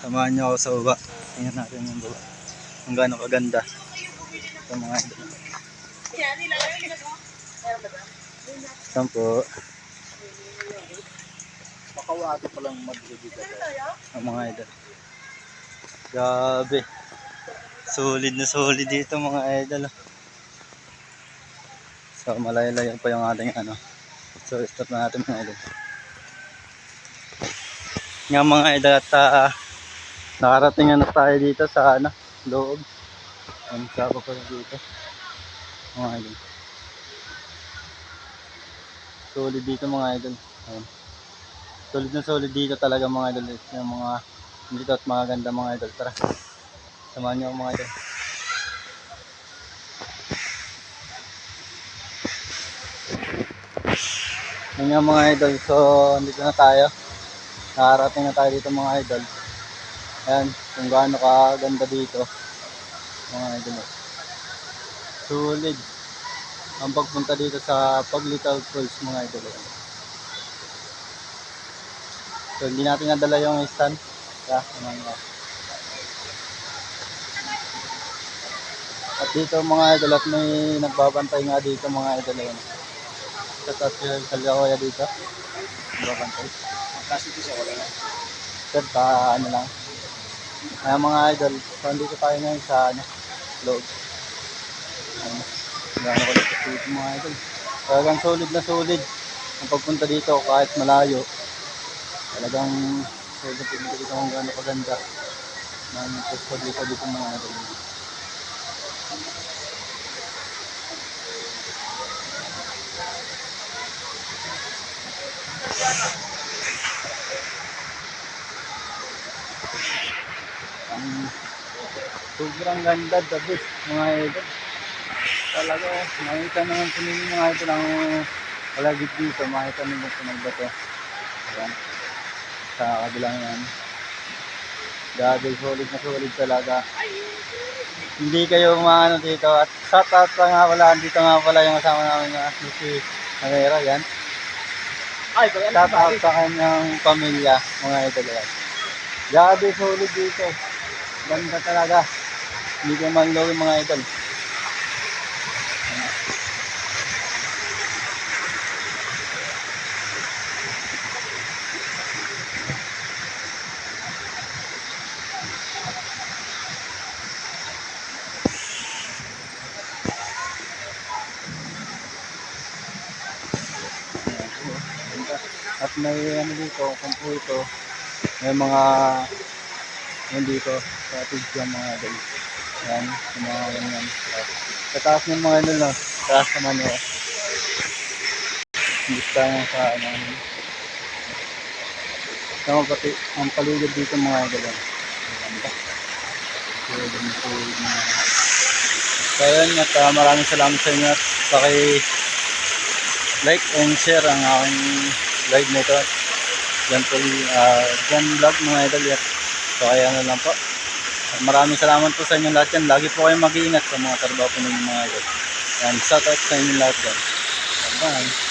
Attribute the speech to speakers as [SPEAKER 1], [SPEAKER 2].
[SPEAKER 1] Samahan niyo ako sa baba. Tingnan natin yung baba. Kung gaano kaganda. Ito mga idol. Saan po?
[SPEAKER 2] Makawati palang mag-edit.
[SPEAKER 1] Ang mga idol. Grabe. Solid na solid dito mga idol. So malayo-layo pa yung ating ano. So stop na natin mga idol. Nga mga idol at nakarating na tayo dito sa ano, loob. Ang saba pa dito. Mga idol. Solid dito mga idol. Ayan. Solid na solid dito talaga mga idol. Yung mga dito at mga ganda mga idol. Tara. Samahan niyo mga idol. Yun nga mga idol. So dito na tayo. Nakarating na tayo dito mga idol. Ayan. Kung gaano kaganda dito. Mga idol. Solid. Ang pagpunta dito sa Paglitaw Falls mga idol. So hindi natin nadala yung stand. Yeah, at dito mga idol at may nagbabantay nga dito mga idol. Sa taas yung kalawaya dito. Nagbabantay.
[SPEAKER 2] Kasi ito siya wala na.
[SPEAKER 1] Sir, ano lang. Ayan mga idol. So dito tayo ngayon sa ano, loob. Ayan. Gano'n ko dito dito mga idol. Talagang solid na solid. Ang pagpunta dito kahit malayo. Talagang solid na dito kung gano'n kaganda. Ng pusto dito mga idol. Sobrang ganda the best mga idol. Talaga makita naman po ninyo mga idol ang palagit dito. Makita ninyo po ng bato. Ayan. Sa kabilang yan. Grabe solid na solid talaga. Hindi kayo maano dito. At shoutout pa nga pala. Dito nga pala yung kasama namin na si Amera. Yan. Shoutout sa kanyang pamilya mga idol. Yan. Grabe solid dito. Ganda talaga. Hindi ko man lawin mga idol. At may ano dito, kumpuito. May mga dito sa tigyan mga idol. Yan, yung mga ganyan. Sa taas ng mga ano lang, taas naman yun. Bista nga sa ano. Tama pati, ang paligid dito mga idol. So yun, at maraming salamat sa inyo at like and share ang aking live nito. Yan po, Jan Vlog mga idol. So kaya ano lang po. Maraming salamat po sa inyo lahat yan. Lagi po kayong mag-iingat sa mga trabaho po ninyo mga idol. Yan, shout out sa inyo lahat yan. Bye.